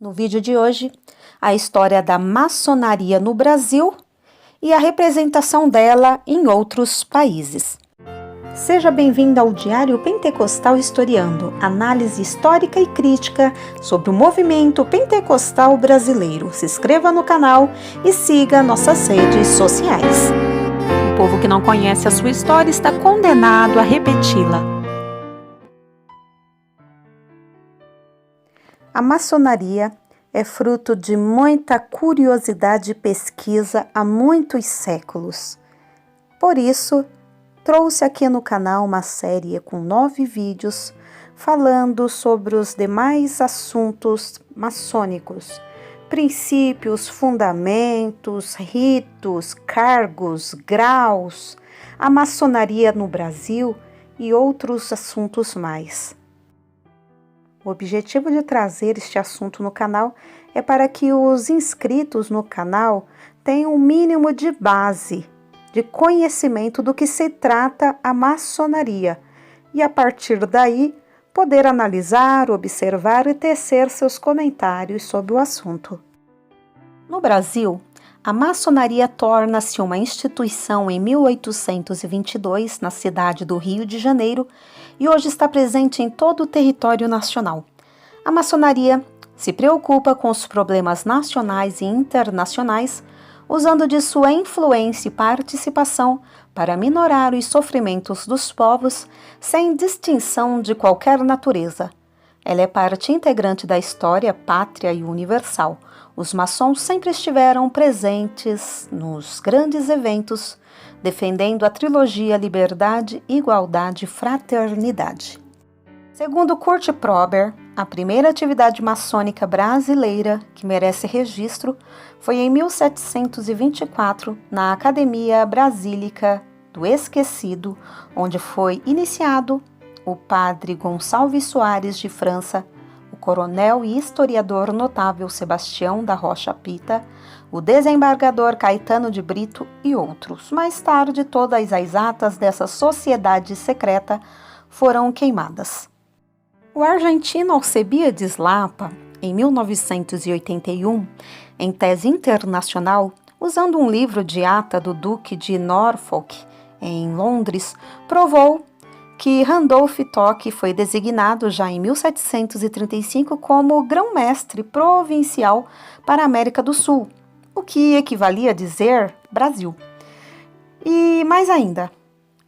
No vídeo de hoje, a história da maçonaria no Brasil e a representação dela em outros países. Seja bem-vindo ao Diário Pentecostal Historiando, análise histórica e crítica sobre o movimento pentecostal brasileiro. Se inscreva no canal e siga nossas redes sociais. O povo que não conhece a sua história está condenado a repeti-la. A maçonaria é fruto de muita curiosidade e pesquisa há muitos séculos. Por isso, trouxe aqui no canal uma série com 9 vídeos falando sobre os demais assuntos maçônicos, princípios, fundamentos, ritos, cargos, graus, a maçonaria no Brasil e outros assuntos mais. O objetivo de trazer este assunto no canal é para que os inscritos no canal tenham um mínimo de base, de conhecimento do que se trata a maçonaria e, a partir daí, poder analisar, observar e tecer seus comentários sobre o assunto. No Brasil, a maçonaria torna-se uma instituição em 1822 na cidade do Rio de Janeiro e hoje está presente em todo o território nacional. A maçonaria se preocupa com os problemas nacionais e internacionais, usando de sua influência e participação para minorar os sofrimentos dos povos sem distinção de qualquer natureza. Ela é parte integrante da história pátria e universal. Os maçons sempre estiveram presentes nos grandes eventos, defendendo a trilogia Liberdade, Igualdade e Fraternidade. Segundo Kurt Prober, a primeira atividade maçônica brasileira que merece registro foi em 1724, na Academia Brasílica do Esquecido, onde foi iniciado o padre Gonçalves Soares de França, o coronel e historiador notável Sebastião da Rocha Pita, o desembargador Caetano de Brito e outros. Mais tarde, todas as atas dessa sociedade secreta foram queimadas. O argentino Alcebiades Lapa, em 1981, em tese internacional, usando um livro de ata do Duque de Norfolk, em Londres, provou que Randolph Toque foi designado já em 1735 como grão-mestre provincial para a América do Sul, o que equivalia a dizer Brasil. E mais ainda,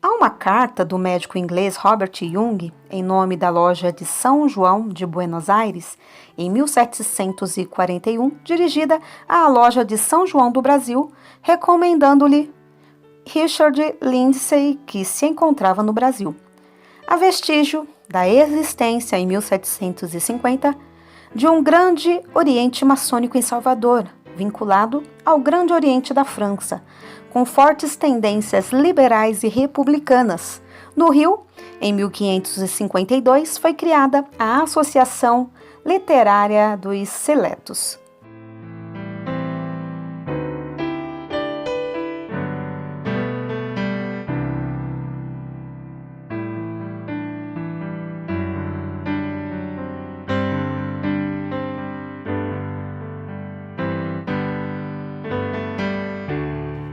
há uma carta do médico inglês Robert Young, em nome da loja de São João de Buenos Aires, em 1741, dirigida à loja de São João do Brasil, recomendando-lhe Richard Lindsay, que se encontrava no Brasil. Há vestígio da existência, em 1750, de um grande oriente maçônico em Salvador, vinculado ao Grande Oriente da França, com fortes tendências liberais e republicanas. No Rio, em 1552, foi criada a Associação Literária dos Seletos.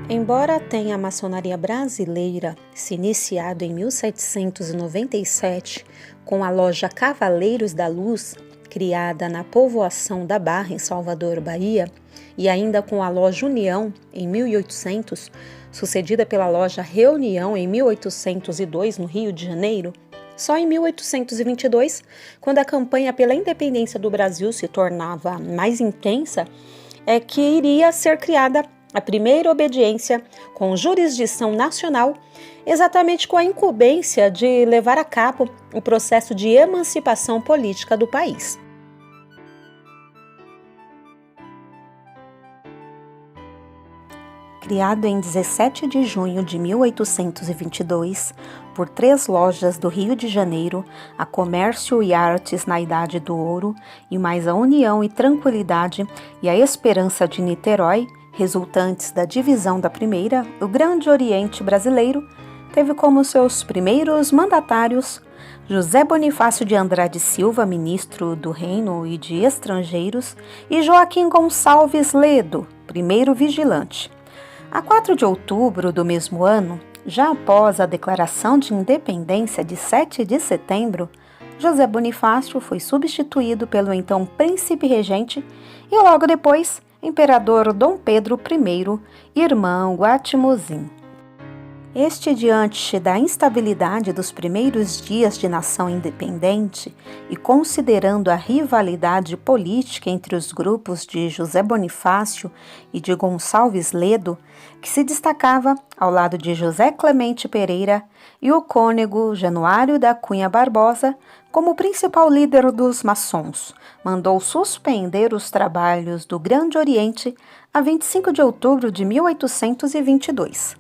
Embora tenha a maçonaria brasileira se iniciado em 1797 com a loja Cavaleiros da Luz, criada na povoação da Barra, em Salvador, Bahia, e ainda com a loja União, em 1800, sucedida pela loja Reunião, em 1802, no Rio de Janeiro, só em 1822, quando a campanha pela independência do Brasil se tornava mais intensa, é que iria ser criada a primeira obediência com jurisdição nacional, exatamente com a incumbência de levar a cabo o processo de emancipação política do país. Criado em 17 de junho de 1822 por 3 lojas do Rio de Janeiro, a Comércio e Artes na Idade do Ouro, e mais a União e Tranquilidade e a Esperança de Niterói, resultantes da divisão da primeira, o Grande Oriente Brasileiro teve como seus primeiros mandatários José Bonifácio de Andrade Silva, ministro do Reino e de Estrangeiros, e Joaquim Gonçalves Ledo, primeiro vigilante. A 4 de outubro do mesmo ano, já após a declaração de independência de 7 de setembro, José Bonifácio foi substituído pelo então príncipe regente e logo depois imperador Dom Pedro I, irmão Guatimozin. Este, diante da instabilidade dos primeiros dias de nação independente e considerando a rivalidade política entre os grupos de José Bonifácio e de Gonçalves Ledo, que se destacava ao lado de José Clemente Pereira e o cônego Januário da Cunha Barbosa, como principal líder dos maçons, mandou suspender os trabalhos do Grande Oriente a 25 de outubro de 1822.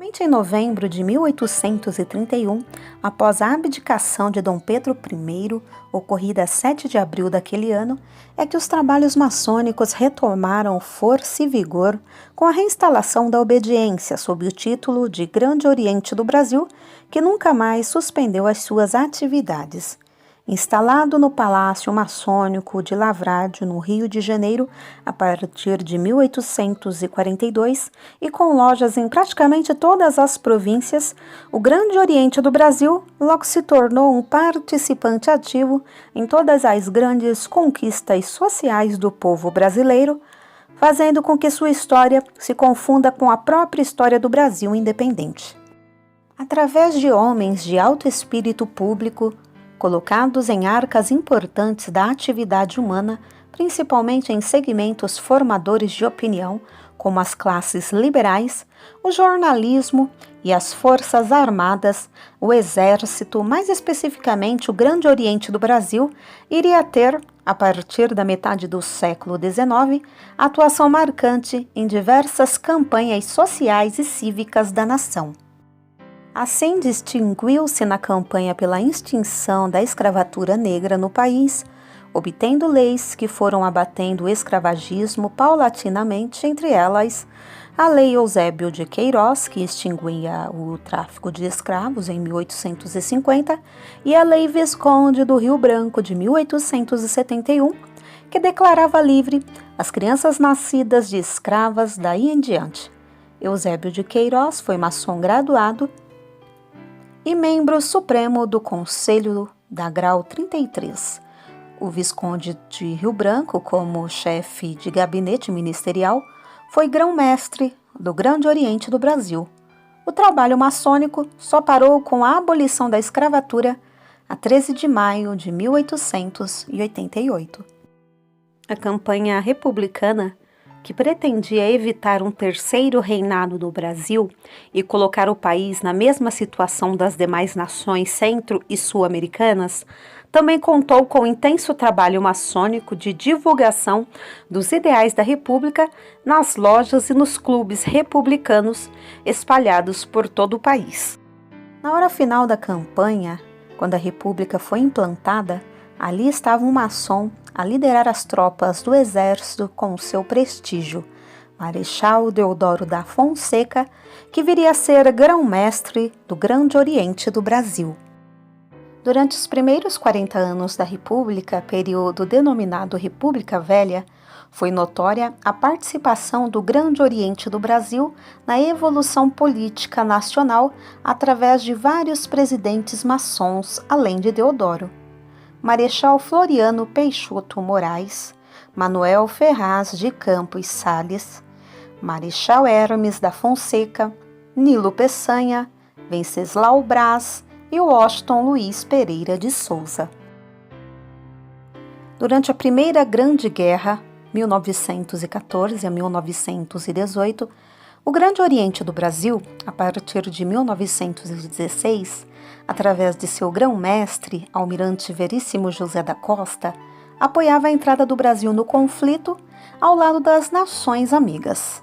Somente em novembro de 1831, após a abdicação de Dom Pedro I, ocorrida 7 de abril daquele ano, é que os trabalhos maçônicos retomaram força e vigor com a reinstalação da obediência sob o título de Grande Oriente do Brasil, que nunca mais suspendeu as suas atividades. Instalado no Palácio Maçônico de Lavradio, no Rio de Janeiro, a partir de 1842, e com lojas em praticamente todas as províncias, o Grande Oriente do Brasil logo se tornou um participante ativo em todas as grandes conquistas sociais do povo brasileiro, fazendo com que sua história se confunda com a própria história do Brasil independente. Através de homens de alto espírito público, colocados em arcas importantes da atividade humana, principalmente em segmentos formadores de opinião, como as classes liberais, o jornalismo e as forças armadas, o exército, mais especificamente o Grande Oriente do Brasil, iria ter, a partir da metade do século XIX, atuação marcante em diversas campanhas sociais e cívicas da nação. Assim, distinguiu-se na campanha pela extinção da escravatura negra no país, obtendo leis que foram abatendo o escravagismo paulatinamente, entre elas a Lei Eusébio de Queiroz, que extinguia o tráfico de escravos em 1850, e a Lei Visconde do Rio Branco de 1871, que declarava livre as crianças nascidas de escravas daí em diante. Eusébio de Queiroz foi maçom graduado e membro supremo do Conselho da Grau 33. O Visconde de Rio Branco, como chefe de gabinete ministerial, foi grão-mestre do Grande Oriente do Brasil. O trabalho maçônico só parou com a abolição da escravatura a 13 de maio de 1888. A campanha republicana, que pretendia evitar um terceiro reinado no Brasil e colocar o país na mesma situação das demais nações centro- e sul-americanas, também contou com intenso trabalho maçônico de divulgação dos ideais da República nas lojas e nos clubes republicanos espalhados por todo o país. Na hora final da campanha, quando a República foi implantada, ali estava um maçom a liderar as tropas do exército com seu prestígio, Marechal Deodoro da Fonseca, que viria a ser grão-mestre do Grande Oriente do Brasil. Durante os primeiros 40 anos da República, período denominado República Velha, foi notória a participação do Grande Oriente do Brasil na evolução política nacional através de vários presidentes maçons, além de Deodoro. Marechal Floriano Peixoto Moraes, Manuel Ferraz de Campos Sales, Marechal Hermes da Fonseca, Nilo Peçanha, Venceslau Braz e Washington Luiz Pereira de Souza. Durante a Primeira Grande Guerra, 1914 a 1918, o Grande Oriente do Brasil, a partir de 1916, através de seu grão-mestre, almirante Veríssimo José da Costa, apoiava a entrada do Brasil no conflito ao lado das nações amigas.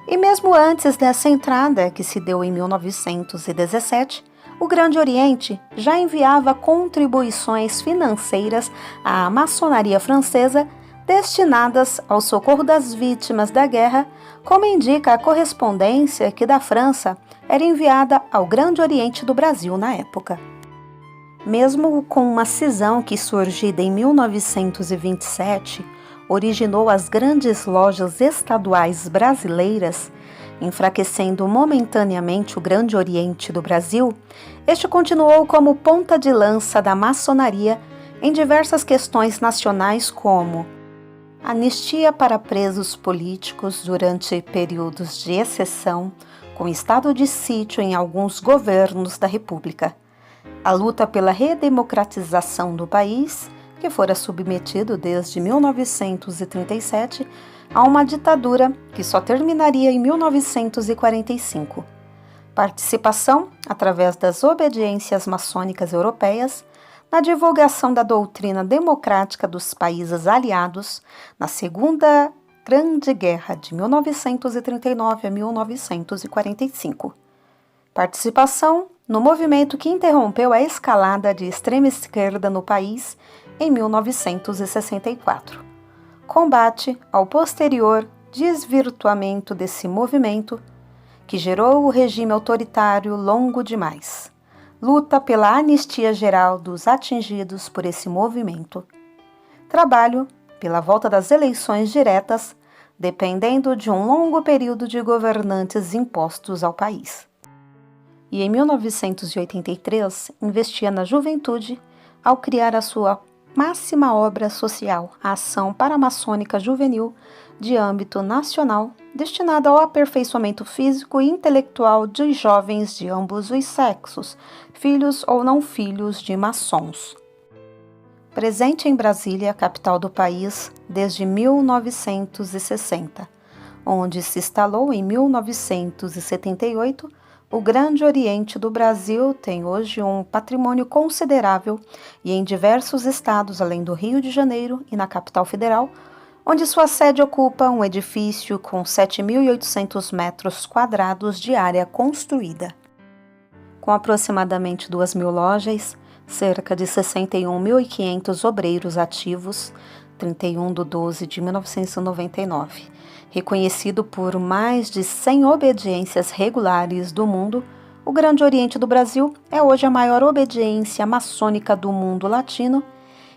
E mesmo antes dessa entrada, que se deu em 1917, o Grande Oriente já enviava contribuições financeiras à maçonaria francesa destinadas ao socorro das vítimas da guerra, como indica a correspondência que da França era enviada ao Grande Oriente do Brasil na época. Mesmo com uma cisão que, surgida em 1927, originou as grandes lojas estaduais brasileiras, enfraquecendo momentaneamente o Grande Oriente do Brasil, este continuou como ponta de lança da maçonaria em diversas questões nacionais como anistia para presos políticos durante períodos de exceção, com estado de sítio em alguns governos da República, a luta pela redemocratização do país, que fora submetido desde 1937 a uma ditadura que só terminaria em 1945. Participação, através das obediências maçônicas europeias, na divulgação da doutrina democrática dos países aliados na Segunda Grande Guerra de 1939 a 1945. Participação no movimento que interrompeu a escalada de extrema esquerda no país em 1964. Combate ao posterior desvirtuamento desse movimento, que gerou o regime autoritário longo demais. Luta pela anistia geral dos atingidos por esse movimento. Trabalho pela volta das eleições diretas, dependendo de um longo período de governantes impostos ao país. E em 1983, investia na juventude ao criar a sua máxima obra social, a Ação Paramaçônica Juvenil de âmbito nacional, destinada ao aperfeiçoamento físico e intelectual de jovens de ambos os sexos, filhos ou não filhos de maçons. Presente em Brasília, capital do país, desde 1960, onde se instalou em 1978, o Grande Oriente do Brasil tem hoje um patrimônio considerável e em diversos estados, além do Rio de Janeiro e na capital federal, onde sua sede ocupa um edifício com 7.800 metros quadrados de área construída. Com aproximadamente 2.000 lojas, cerca de 61.500 obreiros ativos, 31/12 de 1999, reconhecido por mais de 100 obediências regulares do mundo, o Grande Oriente do Brasil é hoje a maior obediência maçônica do mundo latino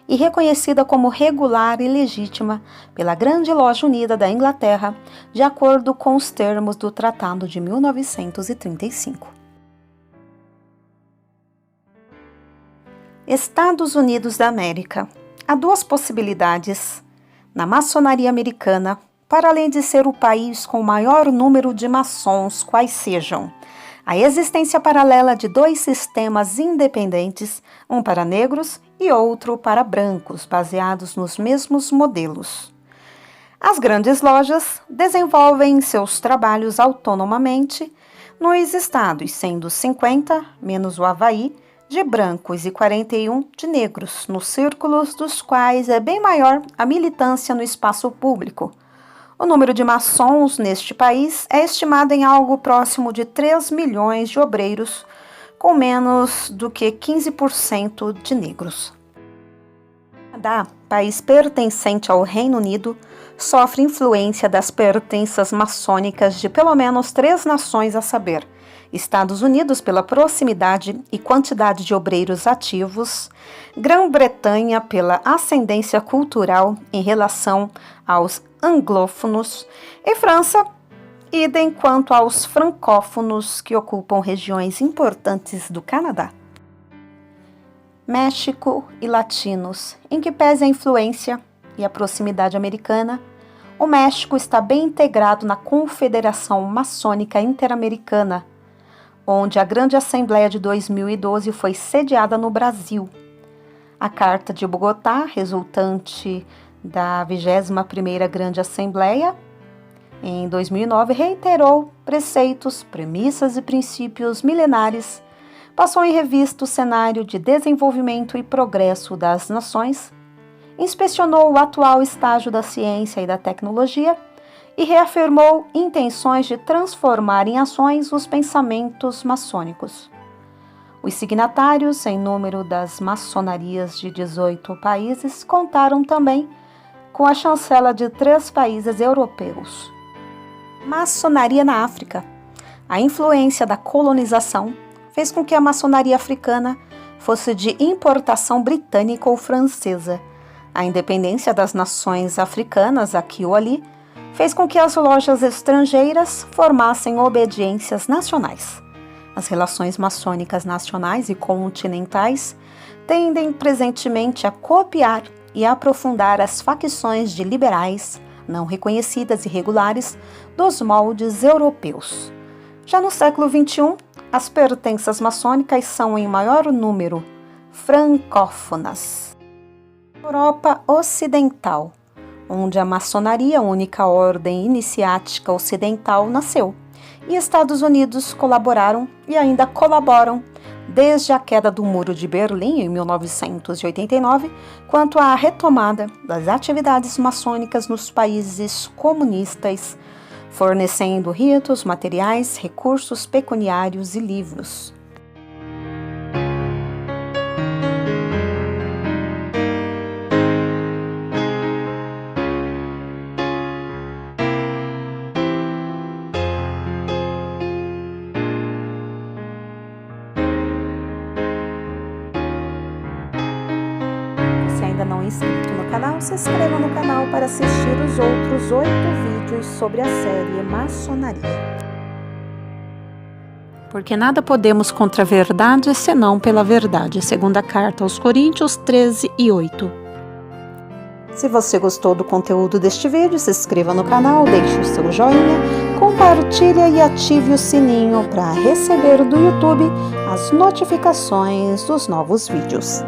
e reconhecida como regular e legítima pela Grande Loja Unida da Inglaterra, de acordo com os termos do Tratado de 1935. Estados Unidos da América. Há duas possibilidades na maçonaria americana, para além de ser o país com o maior número de maçons, quais sejam a existência paralela de dois sistemas independentes, um para negros e outro para brancos, baseados nos mesmos modelos. As grandes lojas desenvolvem seus trabalhos autonomamente nos estados, sendo 50, menos o Havaí, de brancos e 41 de negros, nos círculos dos quais é bem maior a militância no espaço público. O número de maçons neste país é estimado em algo próximo de 3 milhões de obreiros, com menos do que 15% de negros. O Canadá, país pertencente ao Reino Unido, sofre influência das pertenças maçônicas de pelo menos 3 nações, a saber, Estados Unidos pela proximidade e quantidade de obreiros ativos, Grã-Bretanha pela ascendência cultural em relação aos anglófonos e França, idem quanto aos francófonos que ocupam regiões importantes do Canadá. México e latinos, em que pese a influência e a proximidade americana, o México está bem integrado na Confederação Maçônica Interamericana, onde a Grande Assembleia de 2012 foi sediada no Brasil. A Carta de Bogotá, resultante da 21ª Grande Assembleia, em 2009, reiterou preceitos, premissas e princípios milenares, passou em revista o cenário de desenvolvimento e progresso das nações, inspecionou o atual estágio da ciência e da tecnologia e reafirmou intenções de transformar em ações os pensamentos maçônicos. Os signatários, em número das maçonarias de 18 países, contaram também com a chancela de 3 países europeus. Maçonaria na África. A influência da colonização fez com que a maçonaria africana fosse de importação britânica ou francesa. A independência das nações africanas, aqui ou ali, fez com que as lojas estrangeiras formassem obediências nacionais. As relações maçônicas nacionais e continentais tendem presentemente a copiar e aprofundar as facções de liberais, não reconhecidas e regulares, dos moldes europeus. Já no século XXI, as pertenças maçônicas são em maior número francófonas. Europa Ocidental, onde a maçonaria, única ordem iniciática ocidental, nasceu, e Estados Unidos colaboraram e ainda colaboram desde a queda do Muro de Berlim em 1989, quanto à retomada das atividades maçônicas nos países comunistas, fornecendo ritos, materiais, recursos pecuniários e livros. Se ainda não é inscrito no canal, se inscreva no canal para assistir os outros 8 vídeos sobre a série Maçonaria. Porque nada podemos contra a verdade, senão pela verdade. Segunda carta aos Coríntios 13:8. Se você gostou do conteúdo deste vídeo, se inscreva no canal, deixe o seu joinha, compartilhe e ative o sininho para receber do YouTube as notificações dos novos vídeos.